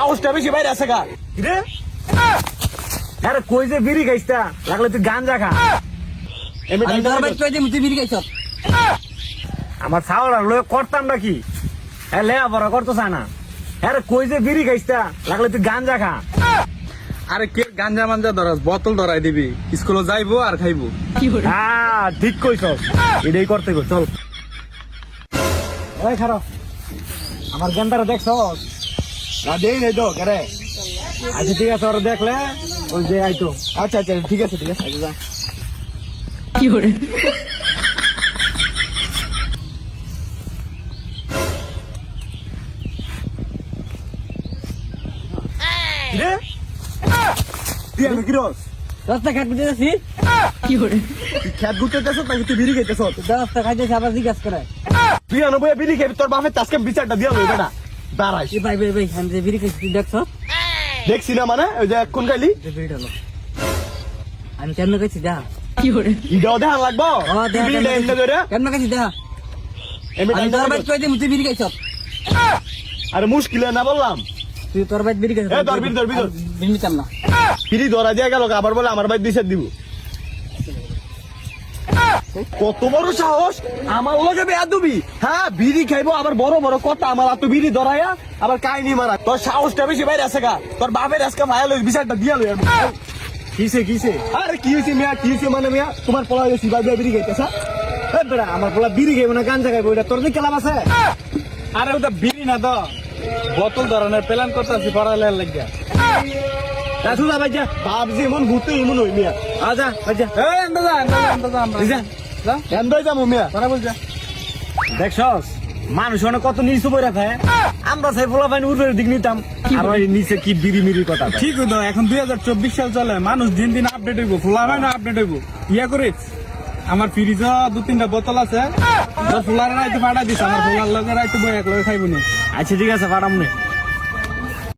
সাহসটা বেশি বাইরে আছে গা রে। আরে কই যে বিড়ি খাইছটা লাগলে তুই গাঞ্জা খা। আমার ছাওড়া লয়ে করতাম নাকি লে বড় করতো চায় না। আরে কই যে বিড়ি খাইছটা লাগলে তুই গাঞ্জা খা। আরে কে গাঞ্জা মাঞ্জা ধরাস, বোতল ধরাই দিবি, স্কুলে যাইবো আর খাইবো। হ্যাঁ ঠিক কইছ, এটাই করতে গো। চল খারাপ আমার গেন্দারা দেখছ না দেই নাই তো কেরে। আচ্ছা ঠিক আছে, ওরা দেখলে ওই যে আইতো। আচ্ছা আচ্ছা ঠিক আছে ঠিক আছে। আচ্ছা কি করে রে তুই আমি কি রস রাস্তা খাট বুঝে যাচ্ছি কি করে তুই খেত ঘুরতেছ নাকি তুই বিড়ি খাইতেছ? রাস্তা খাইতেছে আবার জিজ্ঞাসা করে তুই আনো বইয়া বিড়ি খাবি, তোর বাপের আজকে বিচারটা দিয়া লই বেটা। দাঁড়াই ভাই ভাই ভাই আমি যে বিড়ি খাইছি তুই দেখছ দেখছি না মানে ওই যে কোন খাইলি বিড়িটা লো আমি কেন খাইছি দেখা কি করে ইডাও দেখা লাগবো। দেখা বিড়িটা এমনি ধরে কেন খাইছি দেখা এমনি আমি তোর বাইক কই দিম তুই বিড়ি খাইছ আরে মুশকিল না বললাম। তুই তোর বাইক বিড়ি খাইছ এ ধর বিড়ি ধর বিড়ি ধর। বিড়ি নিতাম না বিড়ি ধরা দিয়া গেল আবার বলে আমার ভাই দিছে দিব। কত বড় সাহস আমার লগে বেয়াদবি। হ্যাঁ বিড়ি খাইবো আবার বড় বড় কথা আমার এত বিড়ি ধরাইয়া আবার কাহিনী মারা। তোর সাহসটা বেশি বাইরে আছে গা। তোর বাপের আজকে মায়া লই বিচারটা দিয়া লই। কিসে কিসে আরে কি হইছে মিয়া, কি হইছে মানে মিয়া তোমার পোলা হইছে ভাই বিড়ি খাইতেছ? এ বেটা আমার পোলা বিড়ি খাইবো না গাঞ্জা খাইবো, এটা তোর কি কেলাম আছে? আরে ওটা বিড়ি না তো, বোতল ধরনের প্ল্যান করতেছি পড়ালেখার লাগিয়া। রাসু যা ভাই যা, বাপ যে এমন ভূতে এমন হই মিয়া। আজা ভাই যা এই আন্দা যা আন্দা যা আমরা যা যা এন্ডই যাবো মিয়া। তোরা বল যা। দেখছস মানুষ অনেক কত নিচু বই রাখে। আমরা সেই পোলা পাইন উর্বের দিক নিতাম আর ওই নিচে কি বিড়ি মিড়ি কথা কয়। ঠিক হইতো, এখন 2024 সাল চলে, মানুষ দিন দিন আপডেট হইব, ফুলা হয় না আপডেট হইব। ইয়া করিস আমার ফ্রিজ 2-3টা বোতল আছে, ফুলার রাইতে ফাটা দিস, আমার ফুলার লগে রাইতে বই এক লগে খাইব নি। আচ্ছা ঠিক আছে পারাম নে।